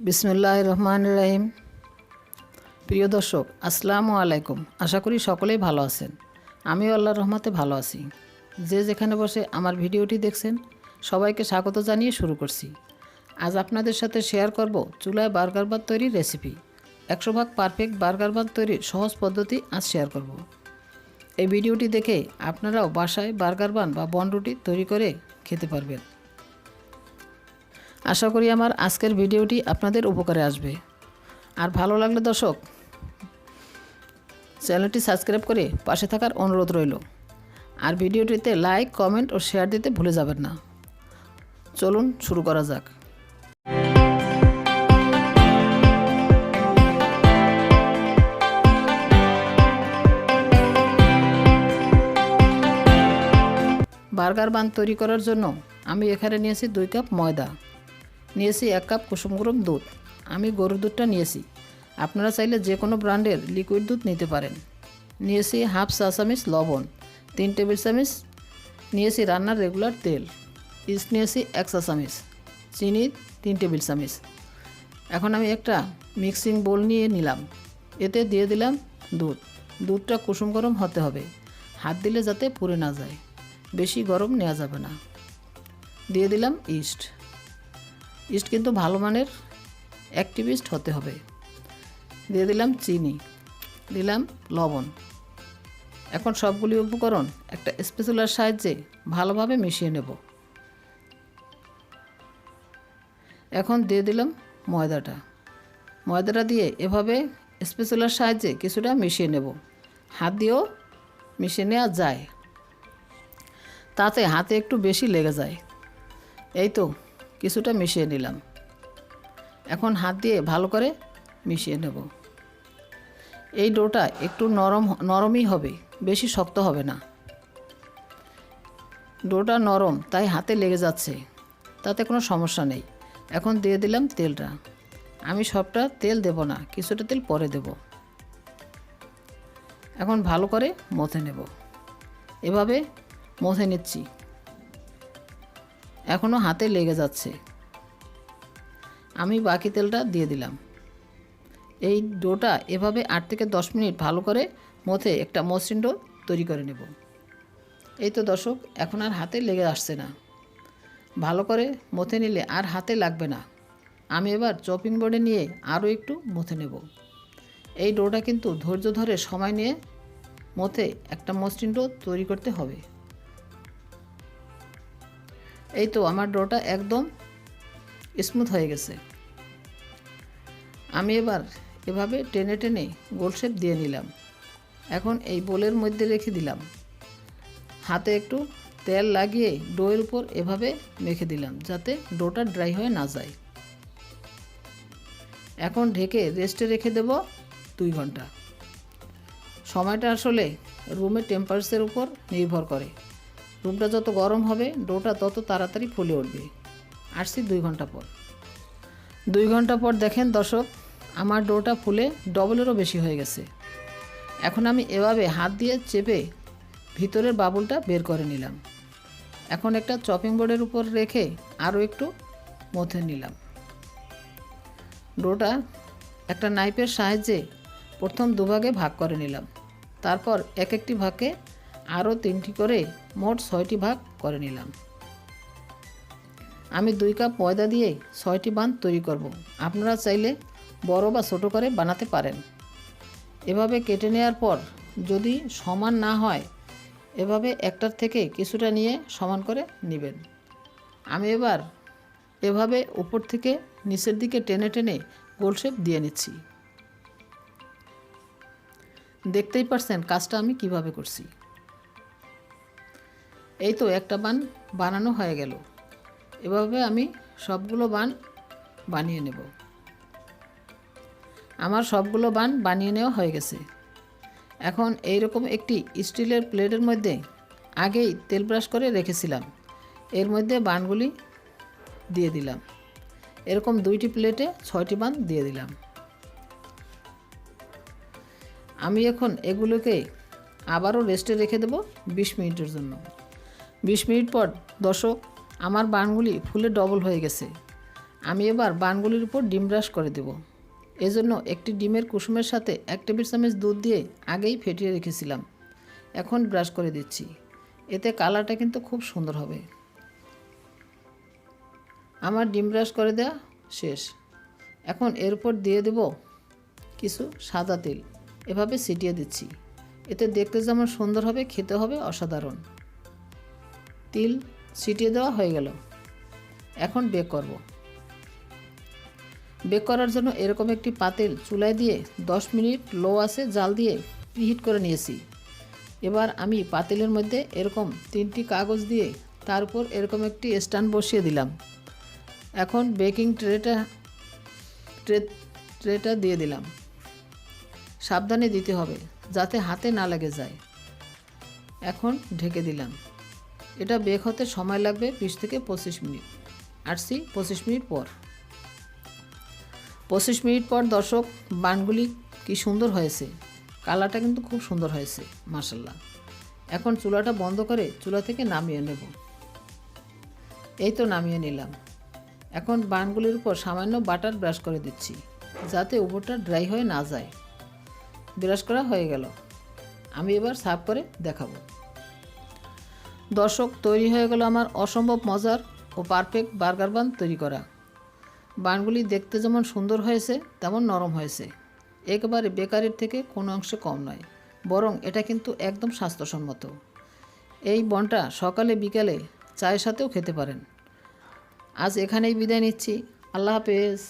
বিসমিল্লাহির রহমানির রহিম। প্রিয় দর্শক, আসসালামু আলাইকুম। আশা করি সকলেই ভালো আছেন। আমিও আল্লাহর রহমতে ভালো আছি। যে যেখানে বসে আমার ভিডিওটি দেখছেন সবাইকে স্বাগত জানিয়ে শুরু করছি। আজ আপনাদের সাথে শেয়ার করব চুলায় বার্গার বান তৈরির রেসিপি। 100% পারফেক্ট বার্গার বান তৈরির সহজ পদ্ধতি আজ শেয়ার করব। এই ভিডিওটি দেখে আপনারাও বাসায় বার্গার বান বা বনরুটি তৈরি করে খেতে পারবেন। আশা করি আমার আজকের ভিডিওটি আপনাদের উপকারে আসবে। আর ভালো লাগলে দর্শক চ্যানেলটি সাবস্ক্রাইব করে পাশে থাকার অনুরোধ রইল। আর ভিডিওটিতে লাইক, কমেন্ট ও শেয়ার দিতে ভুলে যাবেন না। চলুন শুরু করা যাক। বার্গার বান তৈরি করার জন্য আমি এখানে নিয়েছি 2 কাপ ময়দা, নিয়েছি 1 কাপ কুসুম গরম দুধ। আমি গরুর দুধটা নিয়েছি, আপনারা চাইলে যে কোনো ব্র্যান্ডের লিকুইড দুধ নিতে পারেন। নিয়েছি হাফ চা চামচ লবণ, 3 টেবিল চামচ নিয়েছি রান্নার রেগুলার তেল, ইস্ট নিয়েছি 1 চা চামচ, চিনি 3 টেবিল চামচ। এখন আমি একটা মিক্সিং বোল নিয়ে নিলাম, এতে দিয়ে দিলাম দুধ। দুধটা কুসুম গরম হতে হবে, হাত দিলে যাতে পুড়ে না যায়, বেশি গরম নেওয়া যাবে না। দিয়ে দিলাম ইস্ট। ইস্ট কিন্তু ভালো মানের অ্যাক্টিভ ইস্ট হতে হবে। দিয়ে দিলাম চিনি, দিলাম লবণ। এখন সবগুলি উপকরণ একটা স্প্যাচুলার সাহায্যে ভালোভাবে মিশিয়ে নেব। এখন দিয়ে দিলাম ময়দাটা দিয়ে এভাবে স্প্যাচুলার সাহায্যে কিছুটা মিশিয়ে নেব। হাত দিয়েও মিশিয়ে নেওয়া যায়, তাতে হাতে একটু বেশি লেগে যায়। এই তো কিছুটা মিশিয়ে নিলাম। এখন হাত দিয়ে ভালো করে মিশিয়ে নেব। এই ডোটা একটু নরমই হবে, বেশি শক্ত হবে না। ডোটা নরম তাই হাতে লেগে যাচ্ছে, তাতে কোনো সমস্যা নেই। এখন দিয়ে দিলাম তেলটা। আমি সবটা তেল দেব না, কিছুটা তেল পরে দেব। এখন ভালো করে মথে নেব। এভাবে মথে নিচ্ছি, এখনও হাতে লেগে যাচ্ছে। আমি বাকি তেলটা দিয়ে দিলাম। এই ডোটা এভাবে 8 থেকে 10 মিনিট ভালো করে মথে একটা মসৃণ ডো তৈরি করে নেব। এই তো দর্শক, এখন আর হাতে লেগে আসছে না। ভালো করে মথে নিলে আর হাতে লাগবে না। আমি এবার চপিং বোর্ডে নিয়ে আরও একটু মথে নেব। এই ডোটা কিন্তু ধৈর্য ধরে সময় নিয়ে মথে একটা মসৃণ ডো তৈরি করতে হবে। এই তো আমার ডোটা একদম স্মুথ হয়ে গেছে। আমি এবার এভাবে টেনে টেনে গোল শেপ দিয়ে নিলাম। এখন এই বোলের মধ্যে রেখে দিলাম। হাতে একটু তেল লাগিয়ে ডোয়ের উপর এভাবে মেখে দিলাম, যাতে ডোটা ড্রাই হয়ে না যায়। এখন ঢেকে রেস্টে রেখে দেব 2 ঘন্টা। সময়টা আসলে রুমের টেম্পারেচারের উপর নির্ভর করে। রুমটা যত গরম হবে ডোটা তত তাড়াতাড়ি ফুলে উঠবে। আসছি 2 ঘন্টা পর। 2 ঘন্টা পর দেখেন দর্শক, আমার ডোটা ফুলে ডবলেরও বেশি হয়ে গেছে। এখন আমি এভাবে হাত দিয়ে চেপে ভিতরের বাবুলটা বের করে নিলাম। এখন একটা চপিং বোর্ডের উপর রেখে আরও একটু মথে নিলাম। ডোটা একটা নাইফের সাহায্যে প্রথম 2 ভাগে ভাগ করে নিলাম। তারপর এক একটি ভাগে আরও 3টি করে মোট 6টি ভাগ করে নিলাম। আমি 2 কাপ ময়দা দিয়ে 6টি বান তৈরি করব। আপনারা চাইলে বড় বা ছোট করে বানাতে পারেন। এভাবে কেটে নেওয়ার পর যদি সমান না হয়, এভাবে একটার থেকে কিছুটা নিয়ে সমান করে নেবেন। আমি এবার এভাবে উপর থেকে নিচের দিকে টেনে টেনে গোল শেপ দিয়ে নিচ্ছি। দেখতেই পাচ্ছেন কাজটা আমি কিভাবে করছি। এই তো একটা বান বানানো হয়ে গেল। এভাবে আমি সবগুলো বান বানিয়ে নেব। আমার সবগুলো বান বানিয়ে নেওয়া হয়ে গেছে। এখন এইরকম একটি স্টিলের প্লেটের মধ্যে আগেই তেল ব্রাশ করে রেখেছিলাম, এর মধ্যে বানগুলি দিয়ে দিলাম। এরকম 2টি প্লেটে 6টি বান দিয়ে দিলাম। আমি এখন এগুলোকে আবারও রেস্টে রেখে দেব 20 মিনিটের জন্য। 20 মিনিট পর দর্শক, আমার বানগুলি ফুলে ডবল হয়ে গেছে। আমি এবার বানগুলির উপর ডিম ব্রাশ করে দেব। এজন্য একটি ডিমের কুসুমের সাথে 1 টেবিল চামচ দুধ দিয়ে আগেই ফেটিয়ে রেখেছিলাম। এখন ব্রাশ করে দিচ্ছি, এতে কালারটা কিন্তু খুব সুন্দর হবে। আমার ডিম ব্রাশ করে দেওয়া শেষ। এখন এর উপর দিয়ে দেব কিছু সাদা তেল, এভাবে ছিটিয়ে দিচ্ছি। এতে দেখতে যেমন সুন্দর হবে, খেতে হবে অসাধারণ। তিল ছিটিয়ে দেওয়া হয়ে গেল। এখন বেক করব। বেক করার জন্য এরকম একটি পাতিল চুলায় দিয়ে 10 মিনিট লো আঁচে জাল দিয়ে প্রিহিট করে নিয়েছি। এবার আমি পাতিলের মধ্যে এরকম 3টি কাগজ দিয়ে তার উপর এরকম একটি স্ট্যান্ড বসিয়ে দিলাম। এখন বেকিং ট্রেটা দিয়ে দিলাম। সাবধানে দিতে হবে যাতে হাতে না লেগে যায়। এখন ঢেকে দিলাম। এটা বেক হতে সময় লাগবে 20 থেকে 25 মিনিট। আসছি 25 মিনিট পর। 25 মিনিট পর দর্শক, বানগুলি কি সুন্দর হয়েছে, কালারটা কিন্তু খুব সুন্দর হয়েছে মাশাআল্লাহ। এখন চুলাটা বন্ধ করে চুলা থেকে নামিয়ে নেব। এই তো নামিয়ে নিলাম। এখন বানগুলির উপর সামান্য বাটার ব্রাশ করে দিচ্ছি যাতে উপরটা ড্রাই হয়ে না যায়। ব্রাশ করা হয়ে গেল। আমি এবার সার্ভ করে দেখাবো। দর্শক, তৈরি হয়ে গেল আমার অসম্ভব মজার ও পারফেক্ট বার্গার বান তৈরি করা। বানগুলি দেখতে যেমন সুন্দর হয়েছে তেমন নরম হয়েছে। একেবারে বেকারির থেকে কোনো অংশে কম নয়, বরং এটা কিন্তু একদম স্বাস্থ্যসম্মত। এই বনটা সকালে বিকালে চায়ের সাথেও খেতে পারেন। আজ এখানেই বিদায় নিচ্ছি। আল্লাহ হাফেজ।